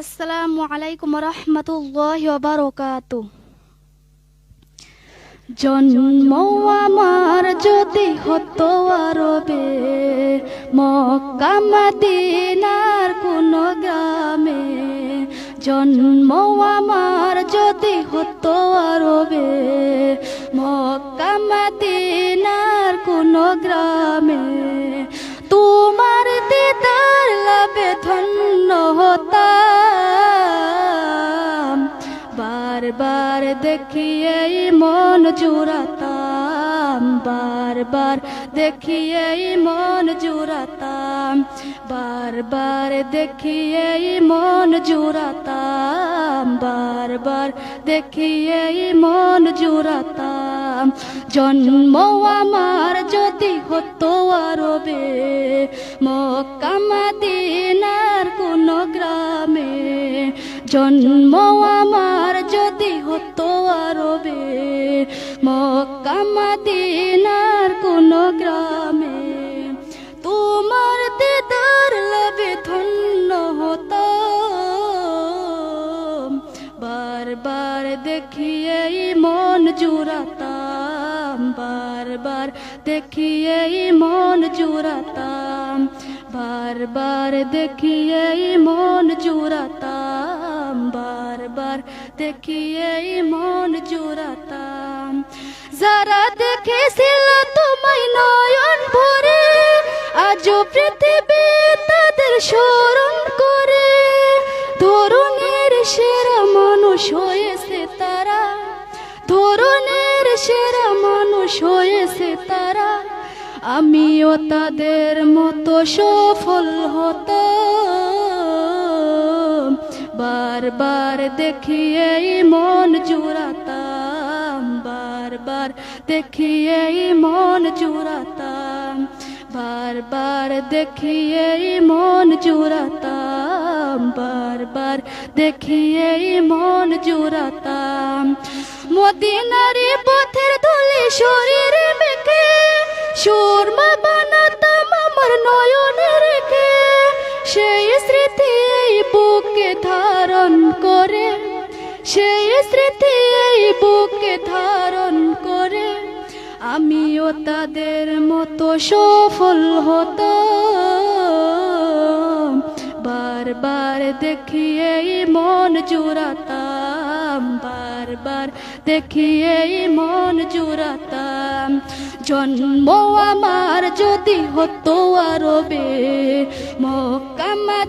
আসসালামু আলাইকুম রহমতুল্লাহি ওয়া বারাকাতুহু। জন্ম আমার যদি হতো আরবে, মক্কা মদিনার কোন গ্রামে। জন্ম আমার যদি হতো আরবে, মক্কা মদিনার কোন গ্রামে। তোমার দিদার লাভে ধন্য হতাম, বারবার দেখিয়ে মন জুড়াতাম, বারবার দেখিয়ে মন জুড়াতাম, বারবার দেখিয়ে মন জুড়াতাম, বারবার দেখিয়ে মন জুড়াতাম। জন্ম আমার যদি হতো আরবে, মক্কা মদিনার কোন গ্রামে। জন্ম আমার যদি হতো আরবে, মক্কা মদিনার কোন গ্রামে। তোমার দিদার লাভে ধন্য হতাম, বারবার দেখিয়ে মন জুড়াতাম, বারবার দেখিয়ে মন জুড়াতাম, বারবার দেখিয়ে মন জুড়াতাম, বারবার দেখিয়ে মন জুড়াতাম। যারা দেখেছিল তোমায় নয়ন ভরে, আজও পৃথিবী তাদের স্মরণ করে। ধরনের সেরা মানুষ হয়েছে তারা, ধরনের সেরা মানুষ হয়েছে তারা। আমিও তাদের মতো সফল হতাম, বারবার দেখিয়ে মন জুড়াতাম, বারবার দেখিয়ে মন জুড়াতাম, বারবার দেখিয়ে মন জুড়াতাম, বারবার দেখিয়ে মন জুড়াতাম। মদিনারি পথের ধুলি শরীরে মেখে, সুরমা বানাতাম আমার নয়নে রেখে। সেই স্মৃতি এই বুকে ধারণ করে, সেই স্মৃতি এই বুকে ধারণ করে। আমিও তাদের মতো সফল হতাম, বারবার দেখিয়ে মন জুড়াতাম, বারবার দেখিয়ে মন জুড়াতাম। জন্ম আমার যদি হতো আরবে, মক্কা মদিনা